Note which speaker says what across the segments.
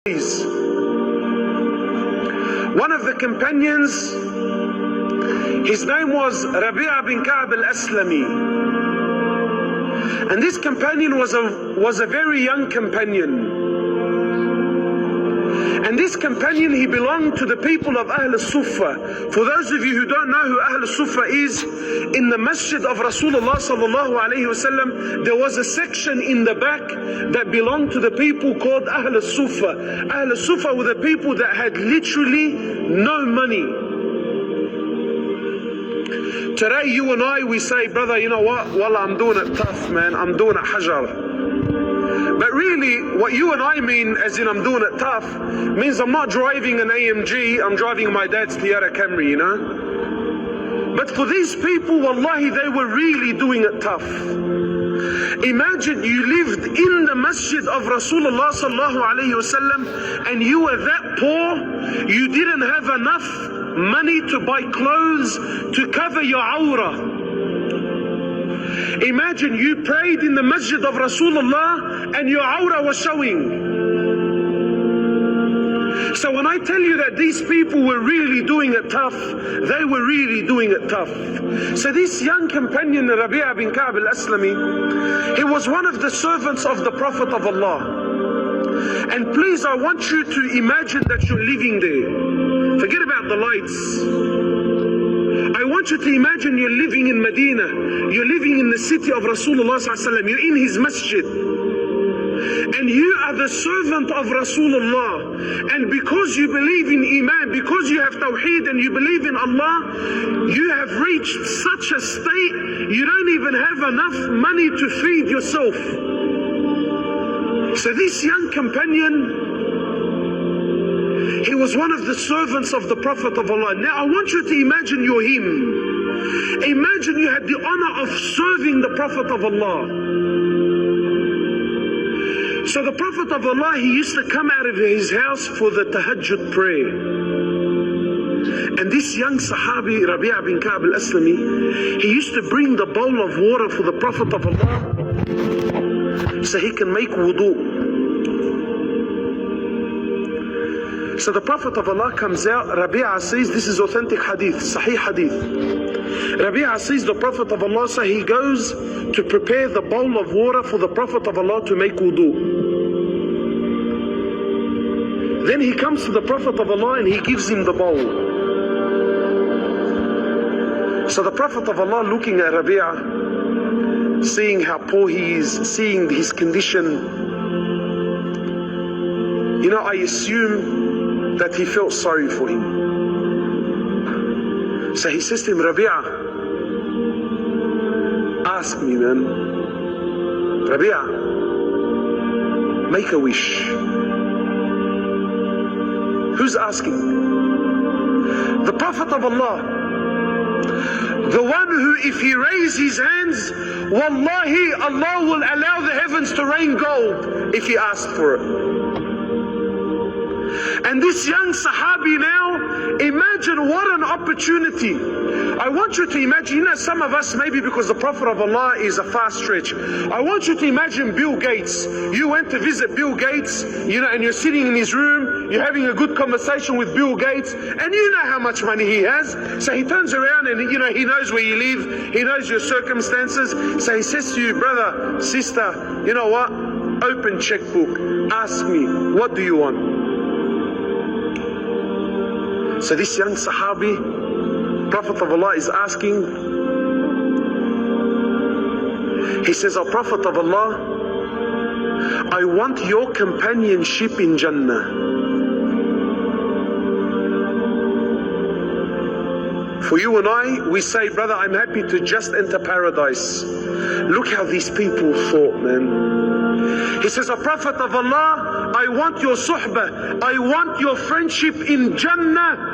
Speaker 1: One of the companions, his name was Rabi'a bin Ka'b al-Aslami, and this companion was a very young companion. And this companion, he belonged to the people of Ahl al-Sufa. For those of you who don't know who Ahl al-Sufa is, in the masjid of Rasulullah sallallahu alayhi wasallam, there was a section in the back that belonged to the people called Ahl al-Sufa. Ahl al-Sufa were the people that had literally no money. Today you and I, we say, brother, you know what, wallah, I'm doing it tough, man, I'm doing it hajar. But really, what you and I mean, as in I'm doing it tough, means I'm not driving an AMG, I'm driving my dad's Toyota Camry, you know. But for these people, wallahi, they were really doing it tough. Imagine you lived in the masjid of Rasulullah sallallahu alayhi wasallam, and you were that poor, you didn't have enough money to buy clothes to cover your awrah. Imagine you prayed in the masjid of Rasulullah and your awrah was showing. So when I tell you that these people were really doing it tough, they were really doing it tough. So this young companion, Rabi'a bin Ka'b al-Aslami, he was one of the servants of the Prophet of Allah. And please, I want you to imagine that you're living there. Forget about the lights. I want you to imagine you're living in Medina, you're living in the city of Rasulullah sallallahu alaihi wasallam, you're in his masjid, and you are the servant of Rasulullah, and because you believe in Iman, because you have Tawheed and you believe in Allah, you have reached such a state, you don't even have enough money to feed yourself. So this young companion, he was one of the servants of the Prophet of Allah. Now I want you to imagine you're him. Imagine you had the honor of serving the Prophet of Allah. So the Prophet of Allah, he used to come out of his house for the tahajjud prayer. And this young Sahabi, Rabi'a bin Ka'b al-Aslami, he used to bring the bowl of water for the Prophet of Allah so he can make wudu. So the Prophet of Allah comes out, Rabi'a says, this is authentic hadith, sahih hadith. Rabi'a says the Prophet of Allah, so he goes to prepare the bowl of water for the Prophet of Allah to make wudu. Then he comes to the Prophet of Allah and he gives him the bowl. So the Prophet of Allah, looking at Rabi'a, seeing how poor he is, seeing his condition, you know, I assume that he felt sorry for him. So he says to him, Rabi'a, ask me, man. Rabi'a, make a wish. Who's asking? The Prophet of Allah. The one who, if he raises his hands, wallahi, Allah will allow the heavens to rain gold if he asked for it. And this young Sahabi now, imagine what an opportunity. I want you to imagine, you know, some of us, maybe because the Prophet of Allah is a far stretch, I want you to imagine Bill Gates. You went to visit Bill Gates, you know, and you're sitting in his room, you're having a good conversation with Bill Gates, and you know how much money he has. So he turns around and, you know, he knows where you live, he knows your circumstances. So he says to you, brother, sister, you know what? Open checkbook, ask me, what do you want? So this young Sahabi, Prophet of Allah is asking, he says, "O Prophet of Allah, I want your companionship in Jannah." For you and I, we say, brother, I'm happy to just enter paradise. Look how these people thought, man. He says, "O Prophet of Allah, I want your suhbah, I want your friendship in Jannah."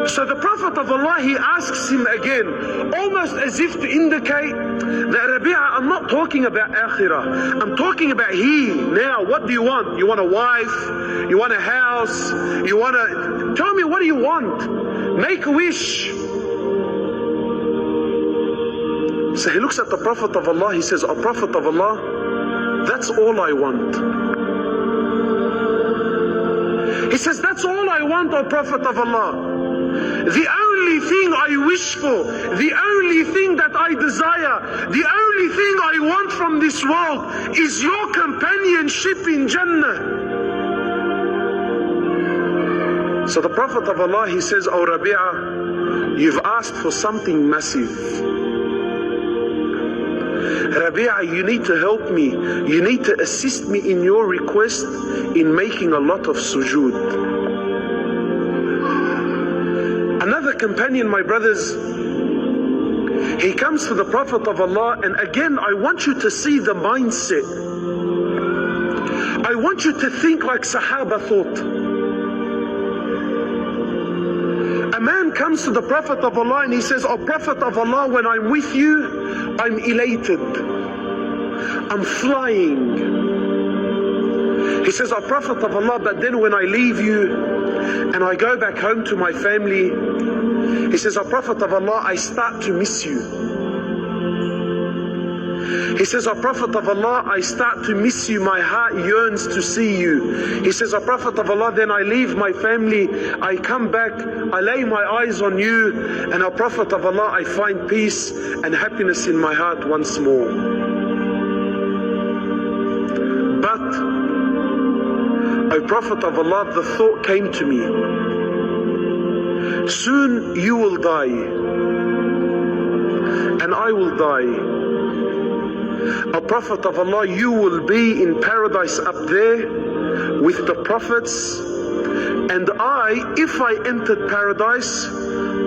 Speaker 1: So the Prophet of Allah, he asks him again, almost as if to indicate that, Rabi'a, I'm not talking about akhirah, I'm talking about here, now. What do you want? You want a wife? You want a house? You want a... Tell me, what do you want? Make a wish. So he looks at the Prophet of Allah, he says, "O Prophet of Allah, that's all I want. He says, that's all I want, O Prophet of Allah. The only thing I wish for, the only thing that I desire, the only thing I want from this world is your companionship in Jannah. So the Prophet of Allah, he says, O Rabi'a, you've asked for something massive. Rabi'a, you need to help me. You need to assist me in your request in making a lot of sujood. Another companion, my brothers, he comes to the Prophet of Allah, and again, I want you to see the mindset. I want you to think like Sahaba thought. A man comes to the Prophet of Allah and he says, "O Prophet of Allah, when I'm with you, I'm elated. I'm flying." He says, "O Prophet of Allah, but then when I leave you and I go back home to my family," he says, "O Prophet of Allah, I start to miss you." He says, "O Prophet of Allah, I start to miss you. My heart yearns to see you." He says, "O Prophet of Allah, then I leave my family, I come back, I lay my eyes on you, and O Prophet of Allah, I find peace and happiness in my heart once more. But, O Prophet of Allah, the thought came to me, soon you will die, and I will die. O Prophet of Allah, you will be in paradise up there with the prophets, and I, if I entered paradise,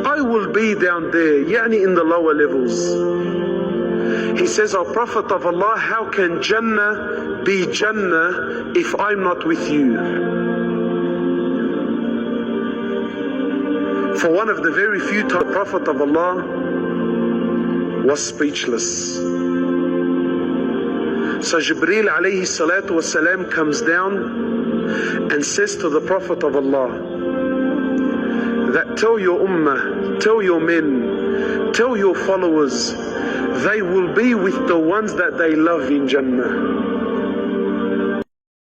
Speaker 1: I will be down there, yani in the lower levels." He says, "O Prophet of Allah, how can Jannah be Jannah if I'm not with you?" For one of the very few times, the Prophet of Allah was speechless. So Jibreel alayhi salatu wasalam comes down and says to the Prophet of Allah that, "Tell your ummah, tell your men, tell your followers, they will be with the ones that they love in Jannah."